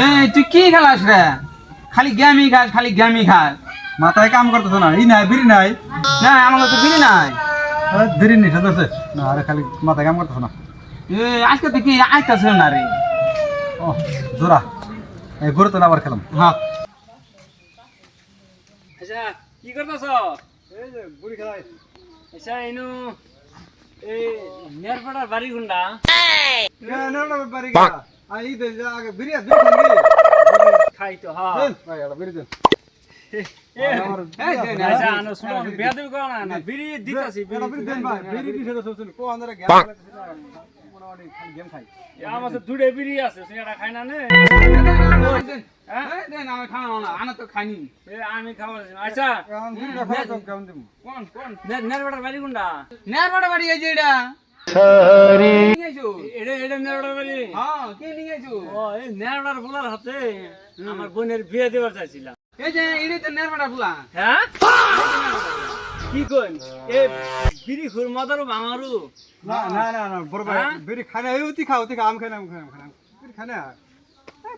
এই তুই কি খেলাস রে? খালি গেমই খাস, খালি গেমই খাস। মাথায় কাম করতেছ না, ই নাই বিড়ি নাই। না আমার তো বিড়ি নাই। বিড়ি নিষেধ আছে না, আরে খালি মাথায় কাম করতেছ না। আজকে তো কি আইতাছিল না রে। ও জোরা এই গরু তো না আবার খেলাম। হ্যাঁ আচ্ছা কি করতেছ? এই যে বুড়ি খেলাই। আচ্ছা এনু এই নেরপাড়ার বাড়ি গুন্ডা বাড়ি গেলা এই দে আগে বিড়ি বিড়ি খাই তো হ্যাঁ ভাই এটা বিড়ি দেন। আচ্ছা আনো শুনো বেয়াদবি করো না বিড়ি দিতাছি এটা বিড়ি দেন ভাই, বিড়ি নিষেধ আছে শুনুন। কো আন্দারে গেম মোটামুটি খালি গেম খাই। আমার তো দুটো বিড়ি আছে সেটা খাই না নে আমি খাওয়া না, আনা তো খাইনি। আমি খাবার আচ্ছা এখন বিড়িটা খাই তো কেমন দিমু? কোন কোন নেরপাড়ার বাড়ি গুন্ডা নেরবাড়া বাড়ি এই যে এটা নিয়ে আইছো? এটা এটা নেরপাড়ার বাড়ি হ্যাঁ কে নিয়ে আইছো? ও এই নেরপাড়ার ফুলার হাতে আমার বোনের বিয়ে দেবার চাইছিলাম। এই যে এটাই তো নেরবাড়া ফুলা। হ্যাঁ কি কইন এ বিড়ি খুর মদারু ভাঙারু না না না না বড় ভাই হ্যাঁ? বিড়ি খাই না, এই উতি খাও উতি আম খাই না, আম খাই না, বিড়ি খাই না।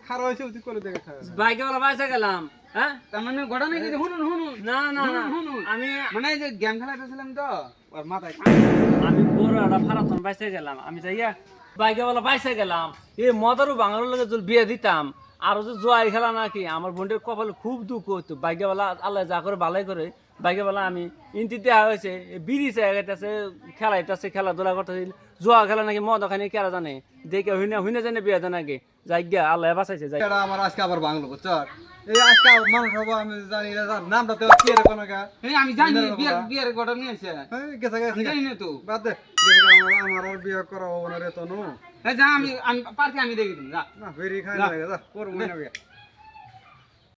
খারাপ হয়েছে উতি করে দেখে খাই। বাইকে ওলা বাইসা গেলাম হ্যাঁ তার মানে ঘটনা কি শুনুন শুনুন না না না শুনুন আমি মানে এই যে গেম খেলাতেছিলাম তো ওর মাথায় আমি বড় একটা ফারাতন বাইসে গেলাম আমি যাইয়া বাইকে ওলা বাইসা গেলাম এ মদারু ভাঙারু লাগে যদি বিয়ে দিতাম আর যে জোয়াই খেলা নাকি আমার বোনের কপালে খুব দুঃখ হতো বাইকে বেলা আল্লাহ যা করে ভালাই করে বাইকে বেলা আমি ইন্টি দেওয়া হয়েছে বিড়ি চাইতেছে খেলাইতেছে খেলাধুলা করতেছে জোয়া খেলা নাকি মদ ওখানে কেরা জানে দেখে হুইনা জানে বিয়ে দেয় নাকি যাই গিয়া আল্লাহ বাঁচাইছে যাই এটা আমার আজকে আবার বাংলো বুঝছো? এই আজকে মানুষ হবো আমি জানি না, তার নামটা তো কি রে কোনো গা। এই আমি জানি বিয়ের বিয়ের ঘটনা নিয়ে আসছে এই গেছে গেছে আমি জানি না তো বাদ দে, গেছে গা, আমার আর বিয়ে করা হবো না রে তনু। এই যা আমি পার্কে আমি দেখি তুমি যা না বেরি খাই না, যা করবো না বিয়ে।